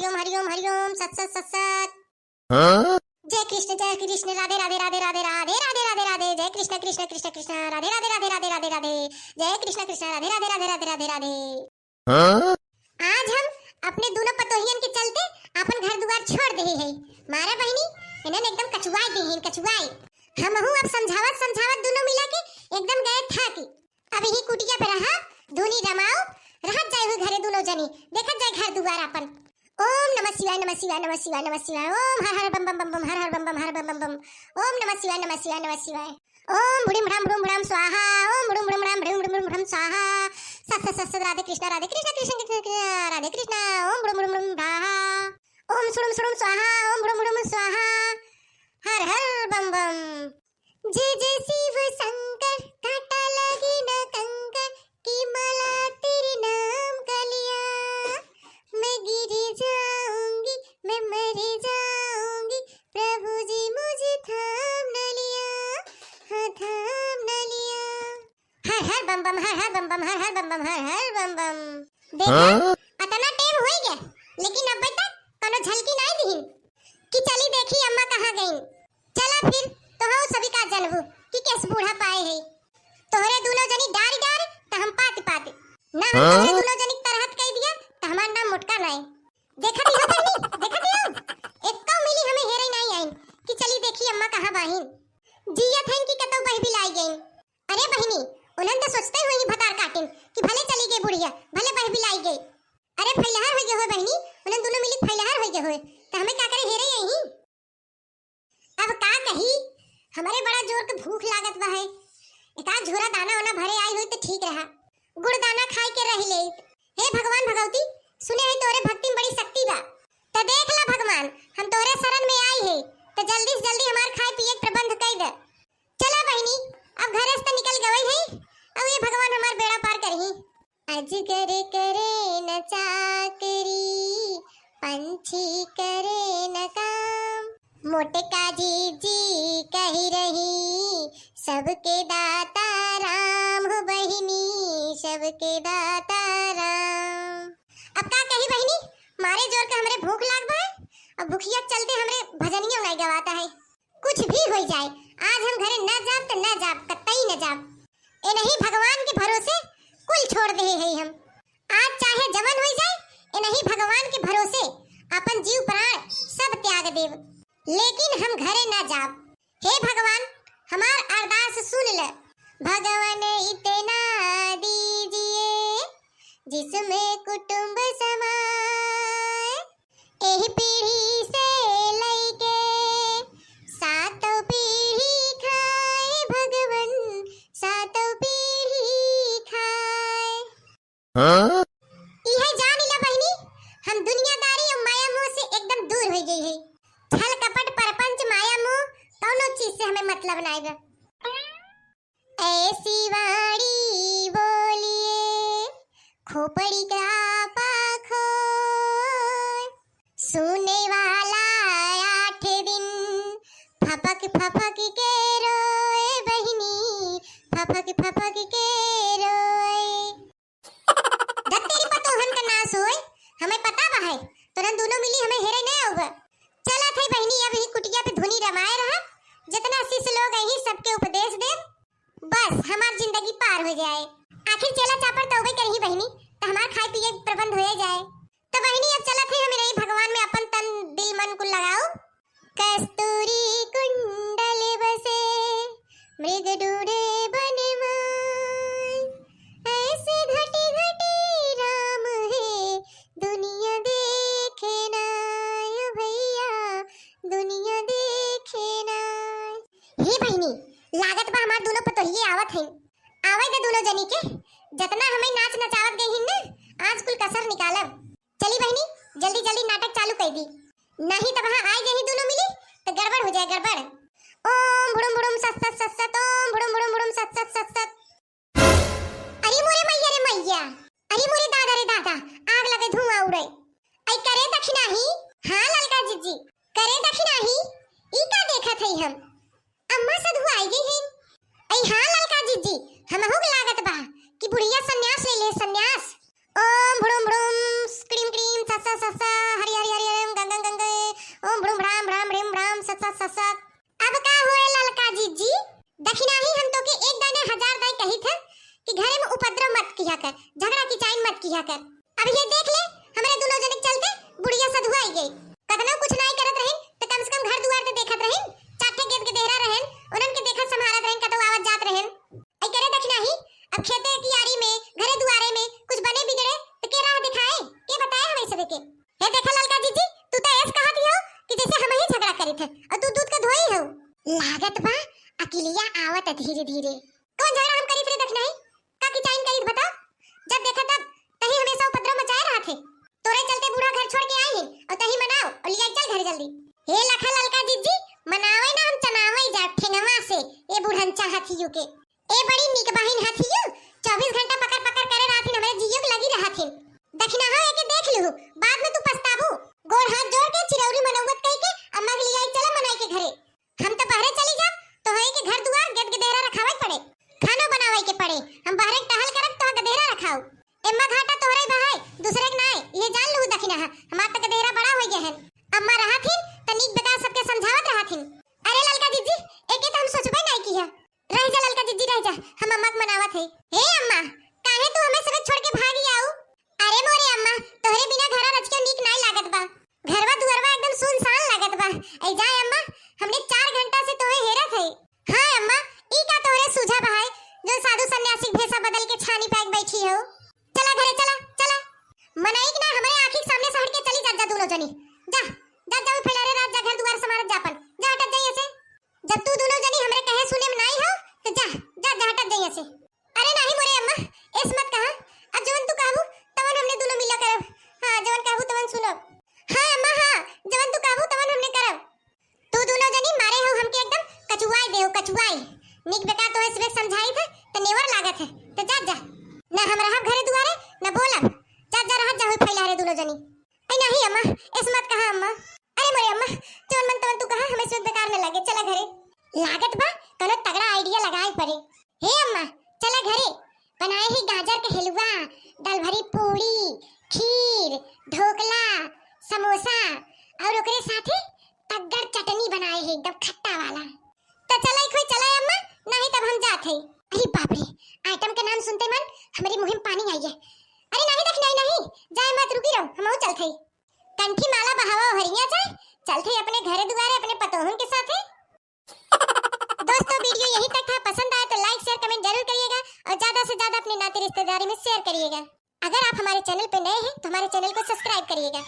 हरिओम हरिओम हरिओम सत सत सत सत। जय कृष्ण राधे राधे राधे राधे राधे राधे राधे राधे जय कृष्ण कृष्ण कृष्ण कृष्ण राधे राधे राधे राधे राधे राधे जय कृष्ण कृष्ण राधे राधे राधे राधे राधे राधे। आज हम अपने दोनों पतोहियन के चलते अपन घर द्वार छोड़ दे है मारा बहनी इन्हें एकदम कचुआई दे है कचुआई। हम अब समझावत समझावत दोनों मिला के एकदम गए था कि अब यही कुटिया पे रहा धुनी रमाओ रहत जाए हुए घरे दोनों जनी देखत जाए घर द्वार अपन। ओम नमः शिवाय नमः शिवाय नमः शिवाय नमः शिवाय ओम हर हर बम बम बम बम हर हर बम बम हर बम बम बम ओम नमः शिवाय नमः शिवाय नमः शिवाय ओम भुड़िम भ्रम स्वाहा ओम भुड़ुम भ्रम स्वाहा सत सत सत राधे कृष्ण कृष्ण कृष्ण राधे कृष्ण ओम भुड़ुम स्वाहा ओम सुड़ुम स्वाहा ओम भुड़ुम स्वाहा हर हर बम बम। जय जय शिव शंकर काटा लगी न कंकर की माला तेरे नाम का लिया मैं गिर जाऊंगी मैं मर जाऊंगी प्रभु जी मुझे थाम न लिया हाँ थाम न लिया हर हर बम बम हर हर बम बम हर हर बम बम हर हर बम बम। देखा अतना टाइम हो गया लेकिन अब तक कोनो झलकी नहीं दी कि चली देखी अम्मा कहाँ गई। चला फिर तो हम सभी का जनबू कि कैसे बूढ़ा पाए है तोहरे दोनों जनी डार डार त हम पात ना हम तोहरे दोनों जनी तरहत कह दिया त हमार नाम मुटका नहीं देखत ही बहनी देखत ही एक तो मिली हमें हेरे नहीं आई कि चली देखी अम्मा कहां बाहिन जिया थन कि कतो बह भी लाई गई। अरे बहनी उन्हन तो सोचते हुए ही भतार काटिन कि भले चली गई बुढ़िया भले बह भी लाई गई। अरे फैलहार हो गए हो बहनी उन्हन दोनों मिली फैलहार हो गए हो त हमें का करे हेरे आई। अब का कही हमारे बड़ा जोर के भूख लागत बा है एका झोरा दाना वाना भरे आई हुई तो ठीक रहा गुड़ दाना खाए के रह ले। हे भगवान भगवती सुने है तोरे भक्ति में बड़ी शक्ति बा तो देख ला भगवान हम तोरे शरण में आई है तो जल्दी से जल्दी हमार खाए पिए के प्रबंध कर दे। चला बहनी अब घर से निकल गई है अब ये भगवान हमार बेड़ा पार करही। अजगर करे न चाकरी पंछी करे न काम मोटे का जी कही रही सबके दाता राम हो बहिनी सबके दाता राम। अब का कही बहिनी मारे जोर के हमरे भूख लाग बा अब भूखिया चलते हमरे भजनियों नहीं गवाता है कुछ भी हो जाए आज हम घरे न जाब तो न जाब कतई न जाब ए नहीं भगवान के भरोसे कुल छोड़ दे है हम आज चाहे जवन हो जाए ए नहीं भगवान के भरोसे अपन जीव प्राण सब त्याग देव लेकिन हम घरे न जाब। हे भगवान हमार अरदास सुन ले भगवान इतना दीजिए जिसमें कुटुंब समाए एही पीढ़ी से लेके सातों पीढ़ी खाए भगवान सातों पीढ़ी खाए। यह जान ला बहनी हम दुनियादारी और माया मोह से एकदम दूर हो गई है छल कपट परपंच माया मोह कौनो चीज से हमें मतलब नहीं बा। ऐसी वाणी बोलिए खोपड़ी का पाखो सुने वाला 8 दिन फपक फपक के रोए बहिनी फपक फपक के रोए। जब तेरी पतोहन का नाश होए हमें पता बा है तुरंत दोनों मिली हमें हेरे नहीं होगा। चला थे बहनी अब ही कुटिया पे धुनी रमाए रहा जितना शिष्य लोग यही सबके उपदेश दे बस हमार जिंदगी पार हो जाए। आखिर चला चापर तौबे करही बहनी तो हमार खाए पिए प्रबंध हो जाए। तो बहनी अब चला थे हमें रही भगवान में अपन तन दिल मन को लगाओ। कस्तूरी कुंडल बसे मृग ढूंढे बनवाई ऐसे घटी घटी राम है दुनिया देखे ना भैया दुनिया देखे ना। हे बहनी लागत बा हमार दोनों पतोहिए आवत हैं आवे दे दोनों जनी के जितना हमें नाच नचावत गई हिन ना आज कुल कसर निकालब। चली बहनी जल्दी जल्दी नाटक चालू कर दी नहीं तो वहां आई गई दोनों मिली तो गड़बड़ हो जाए गड़बड़। ओम भुड़ुम सत सत सत सत ओम भुड़ुम सत सत सत सत। अरे मोरे मैया रे मैया अरे मोरे दादा रे दादा आग लगे धुआं उड़े आई करे दक्षिणा ही हां ललका जीजी करे दक्षिणा ही ई का देखत है हम अम्मा साधु आई गई है आई हां ललका जीजी हम हो लागत बा कि बुढ़िया सन्यास ले ले सन्यास। ओम भुड़ुम क्रीम क्रीम ससा ससा हरि हरि किया कर। अब ये देख ले हमारे दोनों जने के चलते बुढ़िया सधुआ आई गई। कतना कुछ नहीं करत रहिन तो कम से कम घर दुआर ते देखत रहिन, चाटे गेट के देहरा रहन, उनन के देखत संभालत रहन, कतो आवत जात रहन। आई करे देखना ही अब खेते की यारी में घरे दुआरे में कुछ बने बिगड़े तो के राह दिखाए, के बताए हमें सब के। हे देखा ललका जीजी तू तो ऐस कहत हो कि जैसे हम ही झगड़ा करी थे और तू दूध का धोई हो। लागत बा अकेलिया आवत धीरे धीरे। कौन झगड़ा हम करी फिर देखना ही का की चाइन करी बता। जब देखा तब तही हमेशा उपद्रव मचाए रहा थे। तोरे चलते बूढ़ा घर छोड़ के आए हैं और तही मनाओ और लिया चल घर जल्दी। हे लखा ललका जीजी मनावे ना हम चनावे जा ठेंगवा से ए बूढ़न चाहत हियो के। ए बड़ी निक बहिन हथियो 24 घंटा पकड़ पकड़ करे रात हमारे जियो के लगी रहा थे। दखना हो एके देख लू बाद में तू पछताबू। गोड़ हाथ जोड़ के चिरौरी मनौवत कह के अम्मा के लिए चला मनाई के घरे। हम तो बहरे चली जा तो है के घर दुआर गेट के देहरा रखावे पड़े, खाना बनावे के पड़े। हम बहरे टहल करब तो के देहरा रखाऊ। एम्मा घाटा तोहरे बहाय दूसरे के नाय ये जान लू दखना है हमार तक देहरा बड़ा हो गया है। अम्मा रहा थी तनिक बेटा सबके समझावत रहा थी। अरे ललका जीजी एके तो हम सोचबे नहीं किया। रह जा ललका जीजी रह जा हम अम्मा के मनावत है। हे अम्मा काहे तू हमें सब छोड़ के भागी आऊ। अरे मोरे अम्मा तोहरे बिना घर रच के नीक नहीं लागत बा। घरवा दुआरवा एकदम सुनसान लागत बा। ए जा अम्मा हमने 4 घंटा से तोहे हेरत है। हां अम्मा ई का तोहरे सूझा बहाय जो साधु सन्यासी भेसा बदल के छानी पैक बैठी हो। चला घरे चला चला मनाई कि ना हमारे आंखी के सामने से हट के चली जा दोनों जनी। जा जा जाओ फैलारे रात जा घर दुआर समारत जापन जा हटत जाइए से। जब तू दोनों जनी हमरे कहे सुने में नहीं हो तो जा जा जा हटत जाइए से। अरे नहीं मोरे अम्मा ऐस मत कहा। अब जवन तू कहबू तवन हमने दोनों मिला करब। हां जवन कहबू तवन सुनब। हां अम्मा हां जवन तू कहबू तवन हमने करब। तू दोनों जनी मारे हो हमके एकदम कचुआई देहो कचुआई। निक बेटा तो इसमें समझाई था तो नेवर लागत है तो जा जा ना हम रहा घरे दुआरे ना बोलब। जा जा रहा जा होई फैला रे दोनों जनी। ए नहीं अम्मा ऐस मत कहा अम्मा। अरे मोरे अम्मा जवन मन तवन तू कहा हमें इसमें बेकार न लगे चला घरे। लागत बा तने तगड़ा आइडिया लगाए पड़े। हे अम्मा चला घरे बनाए ही गाजर के हलवा, दाल भरी पूरी, खीर, ढोकला, समोसा और ओकरे साथे तगड़ चटनी बनाए है एकदम खट्टा वाला। तो चला कोई चला अम्मा नहीं तब हम जात है। अरे बाप रे आइटम के नाम सुनते मन हमारी मुंह में पानी आई है। अरे नहीं देख नहीं जाए मत रुकी रहो हम चलते ही कंठी माला बहावा हरिया जाए चलते अपने घरे दुआरे अपने पतोहन के साथ है। दोस्तों वीडियो यही तक था। पसंद आया तो लाइक शेयर कमेंट जरूर करिएगा और ज्यादा से ज्यादा अपने नाते रिश्तेदारी में शेयर करिएगा। अगर आप हमारे चैनल पे नए हैं तो हमारे चैनल को सब्सक्राइब करिएगा।